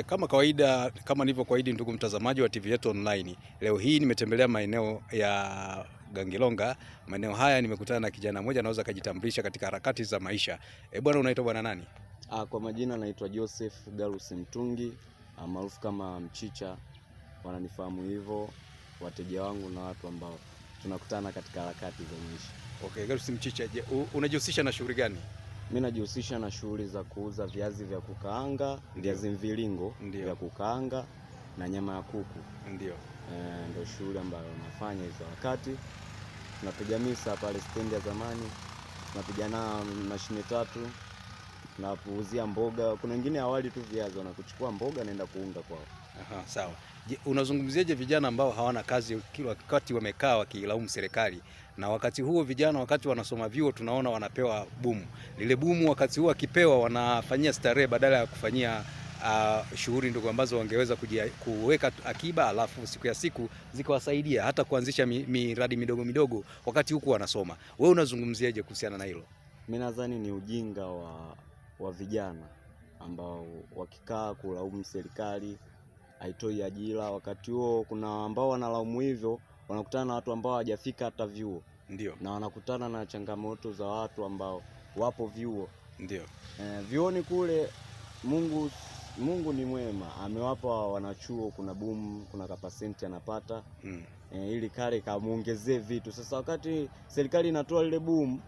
Kama kawaida, kama nilivyokuahidi ndugu mtazamaji wa TV yetu online, leo hii nimetembelea maeneo ya Gangilonga. Maeneo haya nimekutana na kijana mmoja anaweza kujitambulisha katika harakati za maisha. Bwana, unaitwa bwana nani? Kwa majina naitwa Joseph Galus Mtungi, maarufu kama Mchicha. Wananifahamu hivyo wateja wangu na watu ambao tunakutana katika harakati za maisha. Okay, Galus Mchicha, unajihusisha na shughuli gani? Mimi najihusisha na shughuli za kuuza viazi vya kukaanga, viazi mviringo vya kukaanga na nyama ya kuku. Ndio. Ndio shughuli ambayo nafanya hizo wakati. Tunapiga misa pale stendi ya zamani. Tunapigana mashine tatu na kuuzia mboga. Kuna wengine awali tu viazi wanakuchukua mboga naenda kuunga kwao. Aha, sawa. Unazungumziaje vijana ambao hawana kazi, kila wakati wamekaa wakilaumu serikali, na wakati huo vijana wakati wanasoma vyuo tunaona wanapewa bumu. Lile bumu wakati huo akipewa wanafanyia starehe badala ya kufanyia shughuli ndogo ambazo wangeweza kuweka akiba, alafu siku ya siku zikawasaidia hata kuanzisha miradi midogo midogo wakati huku wanasoma. Wewe unazungumziaje kuhusiana na hilo? Mimi nadhani ni ujinga wa vijana ambao wakikaa kulaumu serikali haitoi ajira. Wakati huo kuna ambao wanalaumu hivyo, wanakutana na watu ambao hawajafika hata vyuo. Ndio. Na wanakutana na changamoto za watu ambao wapo vyuo. Ndio. Vyuoni kule Mungu ni mwema, amewapa wanachuo kuna boom, kuna kapasenti anapata ili kale kamuongezee vitu. Sasa wakati serikali inatoa ile boom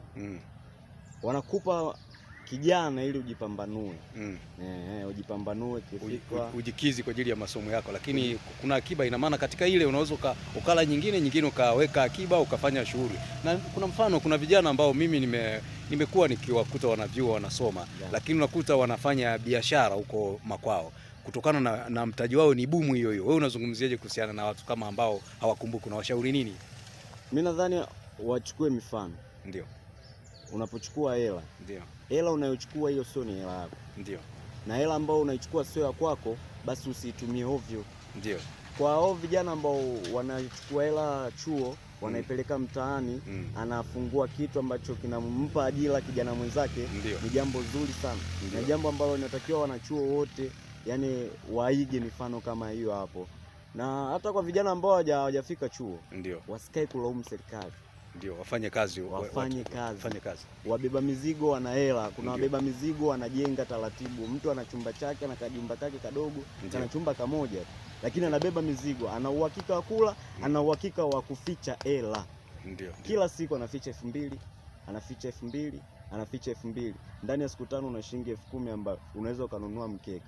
wanakupa kijana ili ujipambanue. Ujipambanue kifikra, ujikizi kwa ajili ya masomo yako, lakini kuna akiba. Ina maana katika ile unaweza ukala nyingine ukaweka akiba ukafanya shughuli. Na kuna mfano, kuna vijana ambao mimi nimekuwa nikiwakuta wanavyuo wanasoma, lakini unakuta wanafanya biashara huko makwao kutokana na mtaji wao ni bumu hiyo hiyo. Wewe unazungumziaje kuhusiana na watu kama ambao hawakumbuki, na washauri nini? Mimi nadhani wachukue mifano. Ndio. Unapochukua hela, ndio, hela unayochukua hiyo sio ni hela yako. Ndio. Na hela ambayo unaichukua sio ya kwako, basi usiitumie ovyo. Ndio. Kwa hao vijana ambao wanachukua hela chuo wanaipeleka mtaani, anafungua kitu ambacho kinampa ajira kijana mwenzake, ni jambo zuri sana. Na jambo ambalo linatakiwa wanachuo wote yani waige mifano kama hiyo hapo. Na hata kwa vijana ambao hawajafika chuo, wasikae kulaumu serikali. Ndio, wafanye kazi. Wabeba mizigo wana hela. Kuna wabeba mizigo wanajenga taratibu. Mtu ana chumba chake na kajumba kake kadogo, ana chumba kamoja, lakini anabeba mizigo, ana uhakika wa kula, ana uhakika wa kuficha hela. Ndio. Kila siku anaficha 2000, anaficha 2000, anaficha 2000. Ndani ya siku 5 una shilingi 10,000 ambayo unaweza kununua mkeka.